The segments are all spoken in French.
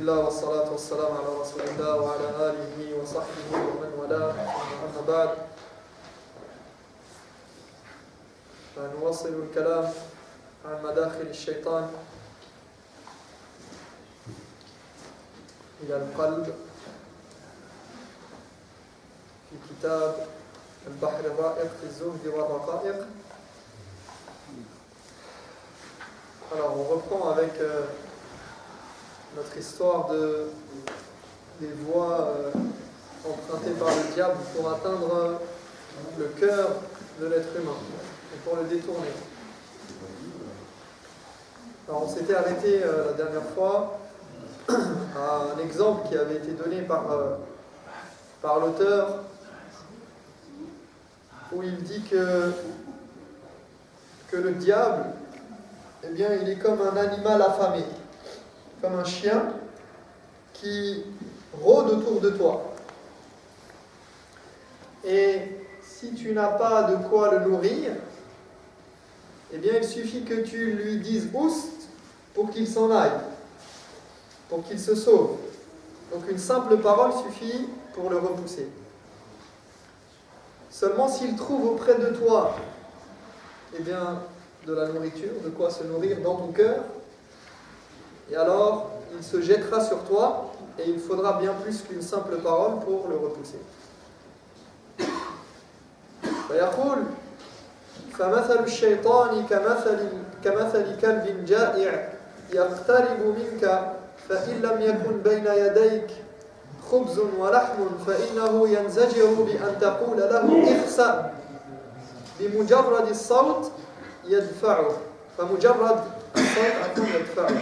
Alhamdulillah wa salatu wa salam ala rasulillah wa ala alihi wa sahbihi wa man wala amma ba'd. فنواصل الكلام عن مداخل الشيطان إلى القلب في كتاب البحر الرائق في الزهد والرقائق. Alors on reprend avec notre histoire des voies empruntées par le diable pour atteindre le cœur de l'être humain et pour le détourner. Alors on s'était arrêté la dernière fois à un exemple qui avait été donné par l'auteur, où il dit que le diable, eh bien, il est comme un animal affamé, comme un chien qui rôde autour de toi. Et si tu n'as pas de quoi le nourrir, eh bien, il suffit que tu lui dises « oust » pour qu'il s'en aille, pour qu'il se sauve. Donc une simple parole suffit pour le repousser. Seulement s'il trouve auprès de toi, eh bien, de la nourriture, de quoi se nourrir dans ton cœur, et alors il se jettera sur toi et il faudra bien plus qu'une simple parole pour le repousser. فيقول فمثل الشيطان كمثل كلب جائع يقترب منك فإن لم يكن بين يديك خبز ولحم فإنه ينزجر بأن تقول له اخسأ بمجرد الصوت يدفعه فمجرد الصوت يدفعه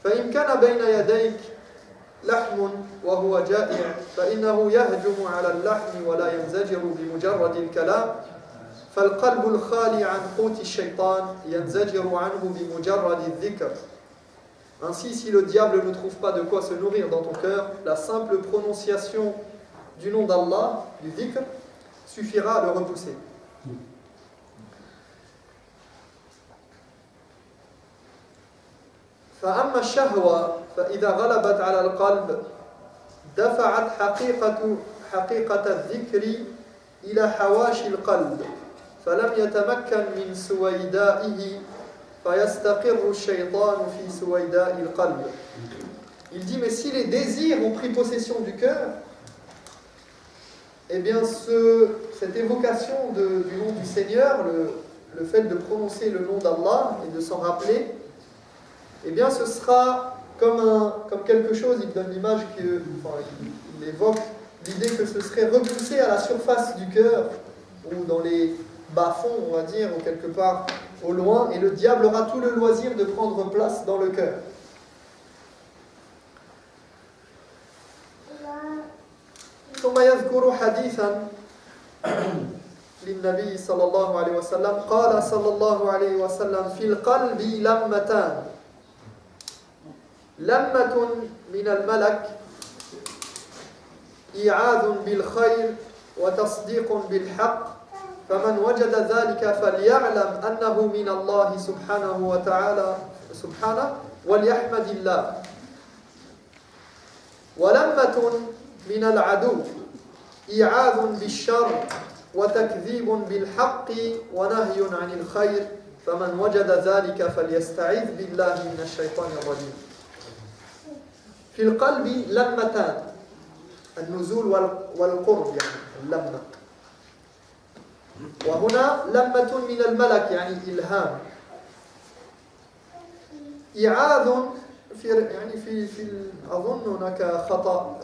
فإن كان بين يديك لحم وهو جائع فإنه يهجم على اللحم ولا ينزجر بمجرد الكلام فالقلب الخالي عن قوت الشيطان ينزجر عنه بمجرد الذكر. Ainsi, si le diable ne trouve pas de quoi se nourrir dans ton cœur, la simple prononciation du nom d'Allah, du dhikr, suffira à le repousser. فأما الشهوة فإذا غلبت على القلب دفعت حقيقة الذكر إلى حواشي القلب فلم يتمكن من سويدائه فيستقر الشيطان في سويداء القلب. Il dit, mais si les désirs ont pris possession du cœur, eh bien cette évocation du nom du Seigneur, le fait de prononcer le nom d'Allah et de s'en rappeler, eh bien ce sera comme quelque chose, il donne l'image il évoque l'idée que ce serait repoussé à la surface du cœur, ou dans les bas-fonds, on va dire, ou quelque part au loin, et le diable aura tout le loisir de prendre place dans le cœur. ثم يذكر حديثا للنبي صلى الله عليه وسلم قال صلى الله عليه وسلم في القلب لمتان لمة من الملك إيعاذ بالخير وتصديق بالحق فمن وجد ذلك فليعلم أنه من الله سبحانه وتعالى سبحانه وليحمد الله ولمة من العدو إيعاذ بالشر وتكذيب بالحق ونهي عن الخير فمن وجد ذلك فليستعذ بالله من الشيطان الرجيم. في القلب لمتان النزول والقرب يعني اللمة وهنا لمة من الملك يعني إلهام إعاذ في أظن هناك خطأ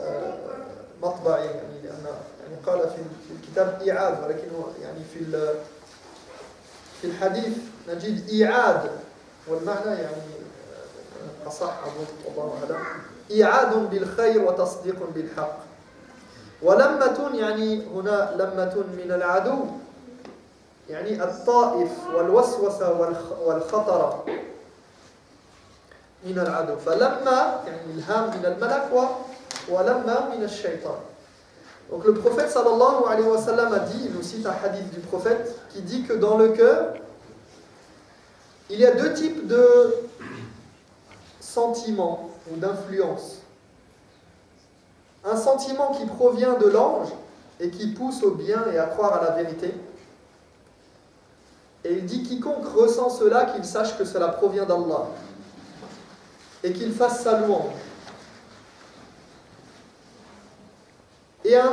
مطبعي يعني قال في الكتاب إعاذ ولكنه يعني في الحديث نجد إعاد والمعنى يعني أصح أظن الله أعلم إعاد بالخير وتصديق بالحق ولمة يعني هنا لمة من العدو يعني الطائف والوسوسة والخطر من العدو فلما يعني الهام من الملك ولما من الشيطان. Donc le prophète sallallahu alayhi wa sallam a dit, il nous cite un hadith du prophète qui dit que dans le cœur il y a deux types de sentiments ou d'influence. Un sentiment qui provient de l'ange et qui pousse au bien et à croire à la vérité. Et il dit quiconque ressent cela, qu'il sache que cela provient d'Allah et qu'il fasse sa louange. Et un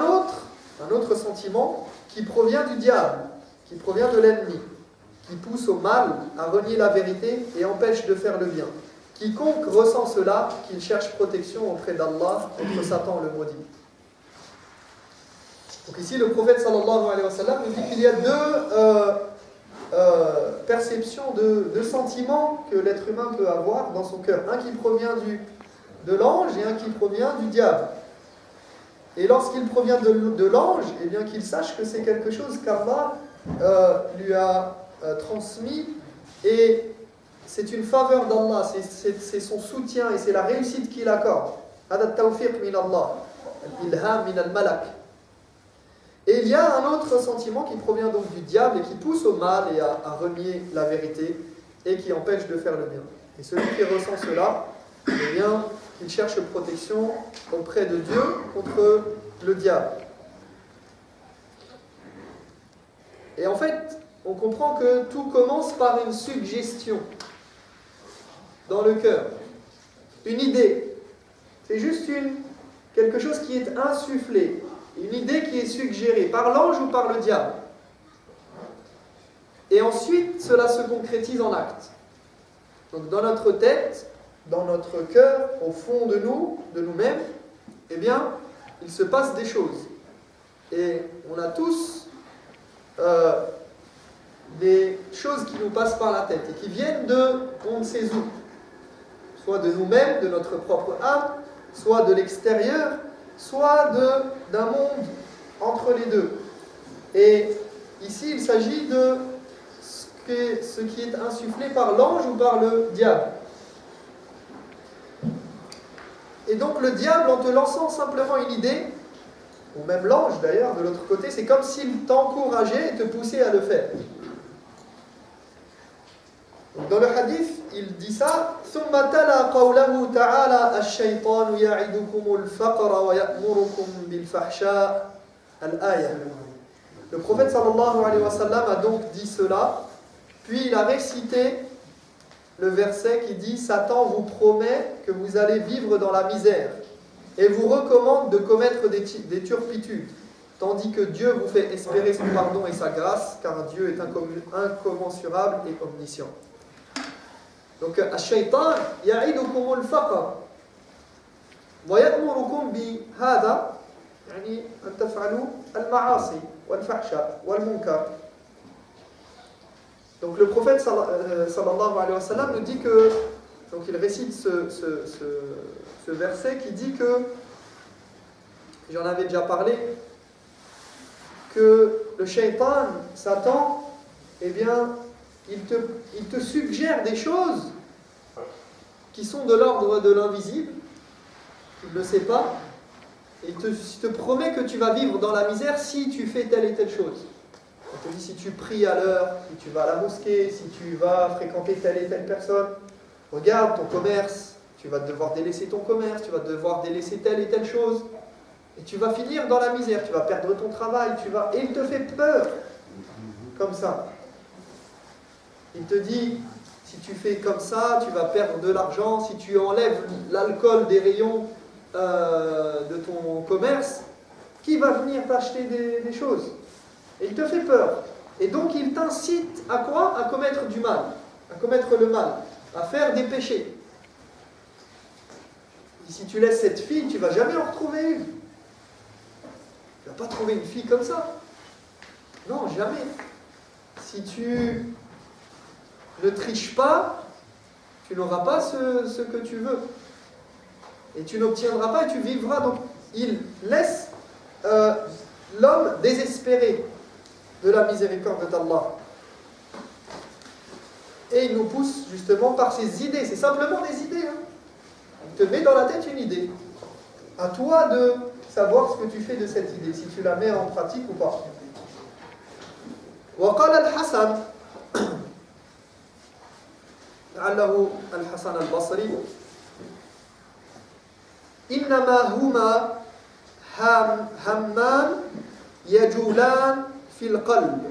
autre sentiment qui provient du diable, qui provient de l'ennemi, qui pousse au mal, à renier la vérité et empêche de faire le bien. Quiconque ressent cela, qu'il cherche protection auprès d'Allah contre Satan le maudit. Donc ici, le prophète sallallahu alayhi wa sallam nous dit qu'il y a deux perceptions, deux sentiments que l'être humain peut avoir dans son cœur. Un qui provient de l'ange et un qui provient du diable. Et lorsqu'il provient de l'ange, eh bien qu'il sache que c'est quelque chose qu'Allah lui a transmis et c'est une faveur d'Allah, c'est son soutien et c'est la réussite qu'il accorde. Hada tawfiq min Allah, al-ilham min al-malak. Et il y a un autre sentiment qui provient donc du diable et qui pousse au mal et à renier la vérité et qui empêche de faire le bien. Et celui qui ressent cela, eh bien, il cherche protection auprès de Dieu contre le diable. Et en fait, on comprend que tout commence par une suggestion dans le cœur, une idée. C'est juste quelque chose qui est insufflé, une idée qui est suggérée par l'ange ou par le diable. Et ensuite, cela se concrétise en acte. Donc dans notre tête, dans notre cœur, au fond de nous-mêmes, eh bien, il se passe des choses. Et on a tous des choses qui nous passent par la tête et qui viennent de on ne sait où. Soit de nous-mêmes, de notre propre âme, soit de l'extérieur, soit d'un monde entre les deux. Et ici, il s'agit de ce qui est insufflé par l'ange ou par le diable. Et donc le diable, en te lançant simplement une idée, ou même l'ange d'ailleurs, de l'autre côté, c'est comme s'il t'encourageait et te poussait à le faire. Dans le hadith, il dit ça. ثم تلا قوله تعالى الشيطان يعدكم الفقر ويأمركم بالفحشاء الآية. Le prophète sallallahu alayhi wa sallam a donc dit cela, puis il a récité le verset qui dit Satan vous promet que vous allez vivre dans la misère et vous recommande de commettre des turpitudes, tandis que Dieu vous fait espérer son pardon et sa grâce, car Dieu est incommensurable et omniscient. Donc, الشيطان يعدكم الفقر ويأمركم بهذا يعني أن تفعلوا المعاصي والفحشاء والمنكر. Donc le prophète sallallahu alayhi wa sallam nous dit que, donc il récite ce verset qui dit que, j'en avais déjà parlé, que le shaitan, Satan, eh bien, il te suggère des choses qui sont de l'ordre de l'invisible, tu ne le sais pas, et il te promet que tu vas vivre dans la misère si tu fais telle et telle chose. On te dit si tu pries à l'heure, si tu vas à la mosquée, si tu vas fréquenter telle et telle personne, regarde ton commerce, tu vas devoir délaisser ton commerce, tu vas devoir délaisser telle et telle chose, et tu vas finir dans la misère, tu vas perdre ton travail, et il te fait peur, comme ça. Il te dit, si tu fais comme ça, tu vas perdre de l'argent, si tu enlèves l'alcool des rayons de ton commerce, qui va venir t'acheter des choses? Et il te fait peur. Et donc il t'incite à quoi? À commettre du mal, à commettre le mal, à faire des péchés. Et si tu laisses cette fille, tu ne vas jamais en retrouver une. Tu ne vas pas trouver une fille comme ça. Non, jamais. Si tu ne triches pas, tu n'auras pas ce que tu veux. Et tu n'obtiendras pas et tu vivras. Donc il laisse l'homme désespéré de la miséricorde d'Allah. Et il nous pousse justement par ses idées. C'est simplement des idées. Il te met dans la tête une idée. À toi de savoir ce que tu fais de cette idée, si tu la mets en pratique ou pas. وقال الحسن لعله الحسن البصري إنما هما همان يجولان في القلب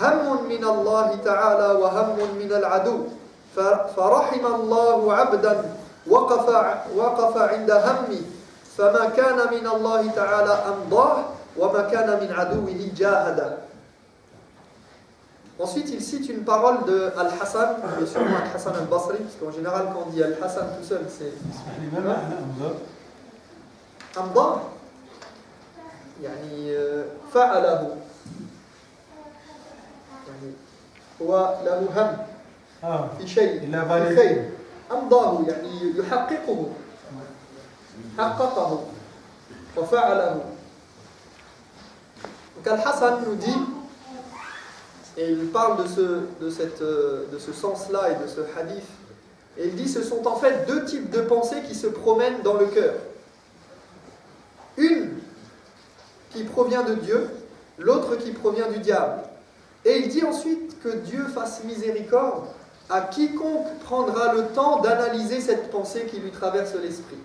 هم من الله تعالى وهم من العدو فرحم الله عبدا وقف عند همي فما كان من الله تعالى أمضاه وما كان من عدوه جاهدا. Ensuite, il cite une parole de Al-Hassan, et sûrement Al-Hassan al-Basri, parce qu'en général, quand on dit Al-Hassan tout seul, c'est... أمضاه يعني فعله يعني هو له هم في شيء في خير أمضاه يعني يحققه حققه وفعله. Donc Al-Hassan nous dit, et il parle de ce sens-là et de ce hadith, et il dit ce sont en fait deux types de pensées qui se promènent dans le cœur. Une qui provient de Dieu, l'autre qui provient du diable. Et il dit ensuite que Dieu fasse miséricorde à quiconque prendra le temps d'analyser cette pensée qui lui traverse l'esprit.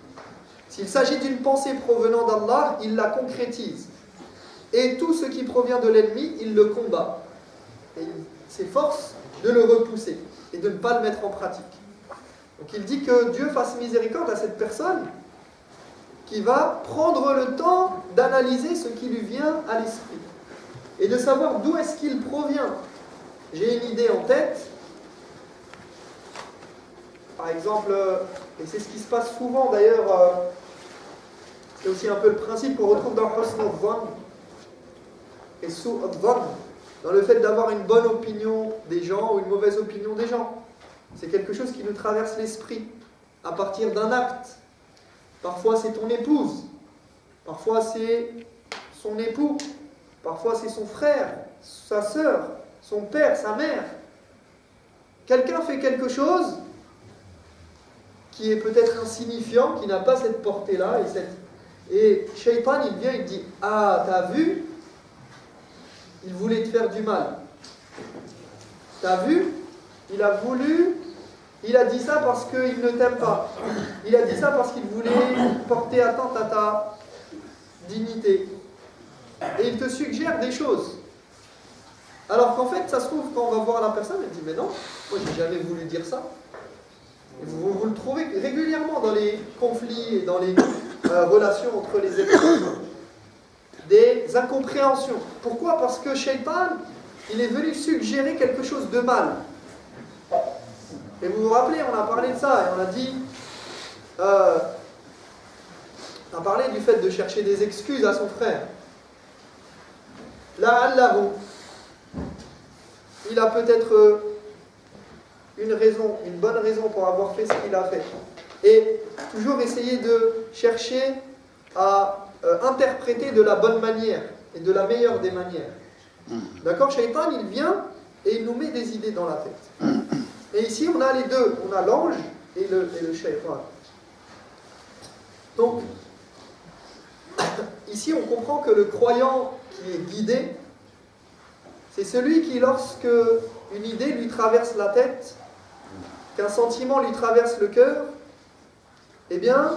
S'il s'agit d'une pensée provenant d'Allah, il la concrétise. Et tout ce qui provient de l'ennemi, il le combat. Et il s'efforce de le repousser et de ne pas le mettre en pratique. Donc il dit que Dieu fasse miséricorde à cette personne qui va prendre le temps d'analyser ce qui lui vient à l'esprit et de savoir d'où est-ce qu'il provient. J'ai une idée en tête, par exemple, et c'est ce qui se passe souvent d'ailleurs, c'est aussi un peu le principe qu'on retrouve dans Husn al-Dhann et Su' al-Dhann, dans le fait d'avoir une bonne opinion des gens ou une mauvaise opinion des gens. C'est quelque chose qui nous traverse l'esprit à partir d'un acte. Parfois c'est ton épouse, parfois c'est son époux, parfois c'est son frère, sa sœur, son père, sa mère. Quelqu'un fait quelque chose qui est peut-être insignifiant, qui n'a pas cette portée-là, et Shaitan il vient, il dit « Ah, t'as vu ? Il voulait te faire du mal. T'as vu ? Il a voulu... Il a dit ça parce qu'il ne t'aime pas. Il a dit ça parce qu'il voulait porter atteinte à ta dignité. Et il te suggère des choses. Alors qu'en fait, ça se trouve, quand on va voir la personne, elle dit « Mais non, moi j'ai jamais voulu dire ça. » Et vous le trouvez régulièrement dans les conflits et dans les relations entre les êtres humains. Des incompréhensions. Pourquoi ? Parce que Shaitan, il est venu suggérer quelque chose de mal. Et vous vous rappelez, on a parlé de ça, et on a dit, on a parlé du fait de chercher des excuses à son frère. La'allahu, il a peut-être une raison, une bonne raison pour avoir fait ce qu'il a fait. Et toujours essayer de chercher à interpréter de la bonne manière et de la meilleure des manières. D'accord ? Shaitan, il vient et il nous met des idées dans la tête. Et ici, on a les deux. On a l'ange et le shaitan. Donc, ici, on comprend que le croyant qui est guidé, c'est celui qui, lorsque une idée lui traverse la tête, qu'un sentiment lui traverse le cœur, eh bien,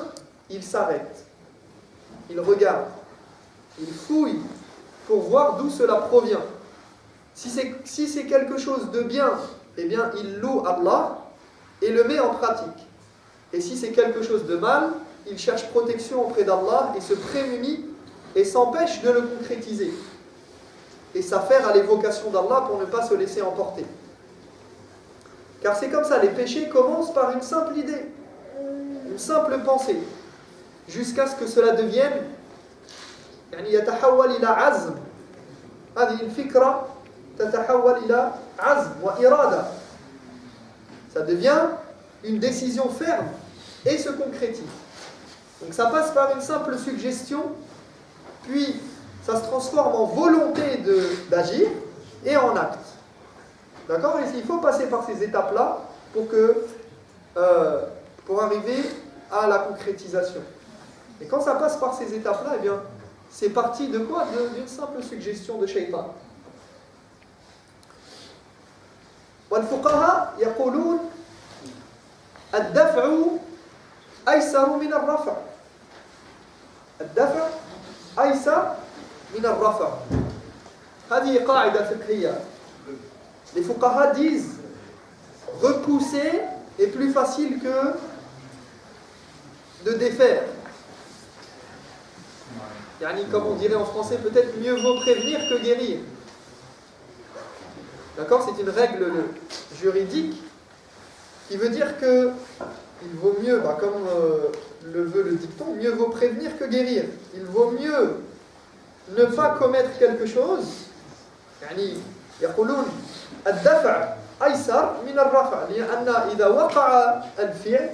il s'arrête. Il regarde. Il fouille pour voir d'où cela provient. Si c'est quelque chose de bien, eh bien, il loue Allah et le met en pratique. Et si c'est quelque chose de mal, il cherche protection auprès d'Allah et se prémunit et s'empêche de le concrétiser. Et s'affaire à l'évocation d'Allah pour ne pas se laisser emporter. Car c'est comme ça, les péchés commencent par une simple idée, une simple pensée, jusqu'à ce que cela devienne يعني يتحول إلى عزم. هذه الفكرة تتحول إلى عزم وإرادة. Ça devient une décision ferme et se concrétise. Donc ça passe par une simple suggestion, puis ça se transforme en volonté d'agir et en acte. D'accord ? Et il faut passer par ces étapes-là pour arriver à la concrétisation. Et quand ça passe par ces étapes-là, eh bien, c'est parti de quoi ? D'une simple suggestion de shaitan. والفقهاء يقولون الدفع أيسر من الرفع. الدفع أيسر من الرفع. هذه قاعدة فقهية. Les fuqaha disent repousser est plus facile que de défaire. Yani, comme on dirait en français, peut-être mieux vaut prévenir que guérir. D'accord? C'est une règle juridique qui veut dire que il vaut mieux, comme le veut le dicton, mieux vaut prévenir que guérir. Il vaut mieux ne pas commettre quelque chose. يعني يقولون الدفع أيسر من الرفع لأن إذا وقع الفعل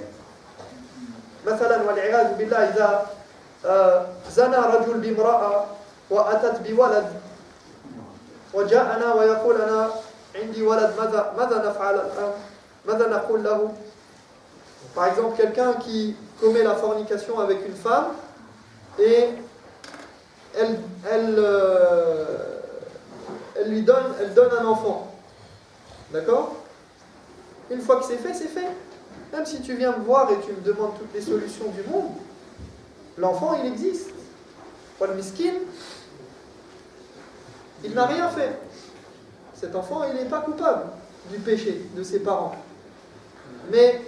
مثلا والعياذ بالله إذا زنى رجل بامرأة وأتت بولد وجاءنا ويقول أنا عندي ولد ماذا نفعل الآن؟ ماذا نقول له؟ Par exemple, quelqu'un qui commet la fornication avec une femme et elle donne un enfant. D'accord? Une fois que c'est fait, c'est fait. Même si tu viens me voir et tu me demandes toutes les solutions du monde, l'enfant, il existe. Le miskin, il n'a rien fait. Cet enfant, il n'est pas coupable du péché de ses parents. Mais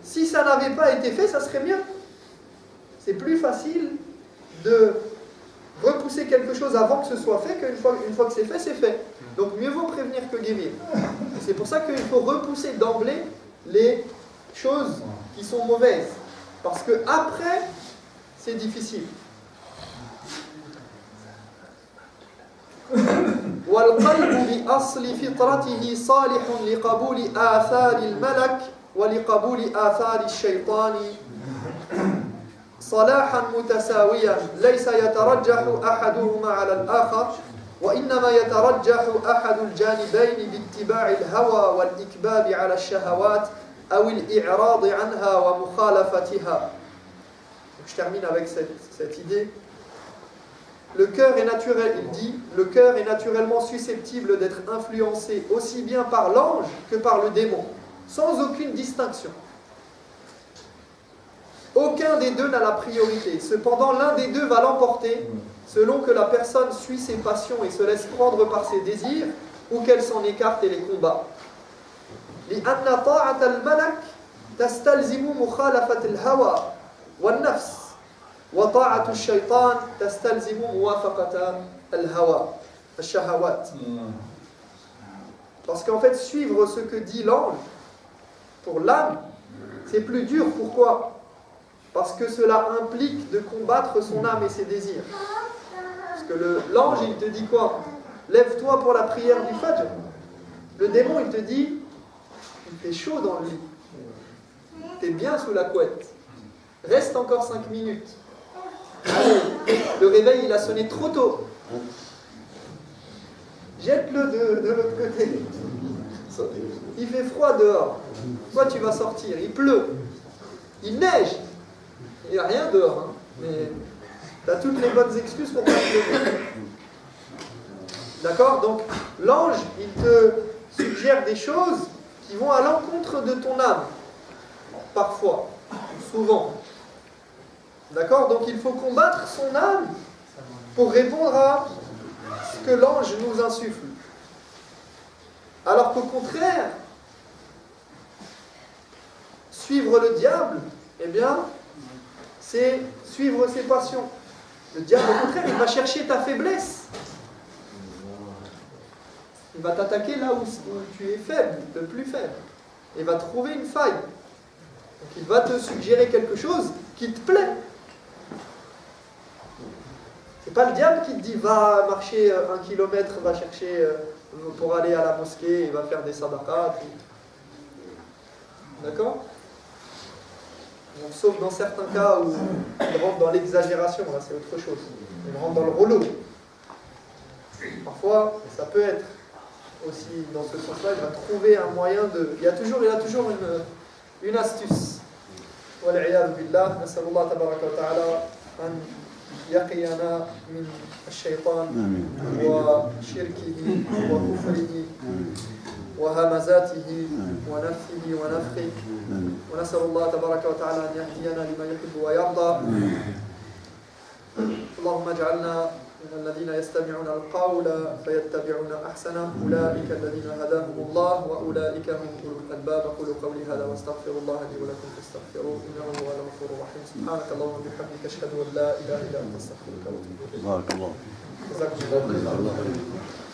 si ça n'avait pas été fait, ça serait mieux. C'est plus facile de repousser quelque chose avant que ce soit fait qu'une fois que c'est fait. Donc mieux vaut prévenir que guérir. C'est pour ça qu'il faut repousser d'emblée les choses qui sont mauvaises. Parce que après, c'est difficile. والقلب بأصل فطرته صالح لقبول آثار الملك ولقبول آثار الشيطان صلاحا متساويا ليس يترجح أحدهما على الآخر وإنما يترجح أحد الجانبين باتباع الهوى والإكباب على الشهوات أو الإعراض عنها ومخالفتها. Je termine avec cette idée. Le cœur est naturel, il dit, le cœur est naturellement susceptible d'être influencé aussi bien par l'ange que par le démon, sans aucune distinction. Aucun des deux n'a la priorité. Cependant, l'un des deux va l'emporter selon que la personne suit ses passions et se laisse prendre par ses désirs ou qu'elle s'en écarte et les combat. لأن طاعة الملك تستلزم مخالفة الهوى والنفس وطاعة الشيطان تستلزم موافقة الهوى الشهوات. Parce qu'en fait, suivre ce que dit l'ange pour l'âme, c'est plus dur. Pourquoi? Parce que cela implique de combattre son âme et ses désirs. Parce que l'ange, il te dit quoi? Lève-toi pour la prière du Fajr. Le démon, il te dit, il fait chaud dans le lit. T'es bien sous la couette. Reste encore 5 minutes. Allez, le réveil, il a sonné trop tôt. Jette-le de l'autre côté. Il fait froid dehors. Toi, tu vas sortir. Il pleut. Il neige. Il n'y a rien dehors. Mais tu as toutes les bonnes excuses pour pas pleurer. D'accord? Donc, l'ange, il te suggère des choses qui vont à l'encontre de ton âme. Parfois. Souvent. D'accord? Donc, il faut combattre son âme pour répondre à ce que l'ange nous insuffle. Alors qu'au contraire, suivre le diable, eh bien, c'est suivre ses passions. Le diable, au contraire, il va chercher ta faiblesse. Il va t'attaquer là où tu es faible, le plus faible. Il va trouver une faille. Donc il va te suggérer quelque chose qui te plaît. C'est pas le diable qui te dit va marcher 1 kilomètre, va chercher pour aller à la mosquée et va faire des sadaqat. D'accord? Donc, sauf dans certains cas où il rentre dans l'exagération, là c'est autre chose. Il rentre dans le rouleau. Parfois, ça peut être aussi dans ce sens-là, il va trouver un moyen de... Il a toujours une astuce. Wal'iyadhu billah, nas'alullah tabaraka wa ta'ala an yaqiyana min ash-shaytan wa shirkihi wa kufrihi wa hamazatihi wa nafsihi wa nafrihi wa nas'alullah tabaraka wa ta'ala an yahdiyana lima yuhibbu wa yarda اللهم اجعلنا من الذين يستمعون القول فيتبعون أحسنه أولئك الذين هداهم الله وأولئك هم أولو الألباب. أقول قولي هذا واستغفر الله لي ولكم فاستغفروه إنه هو الغفور الرحيم. سبحانك اللهم وبحمدك أشهد أن لا إله إلا أنت أستغفرك وأتوب إليك. بارك الله. جزاكم الله خيرا.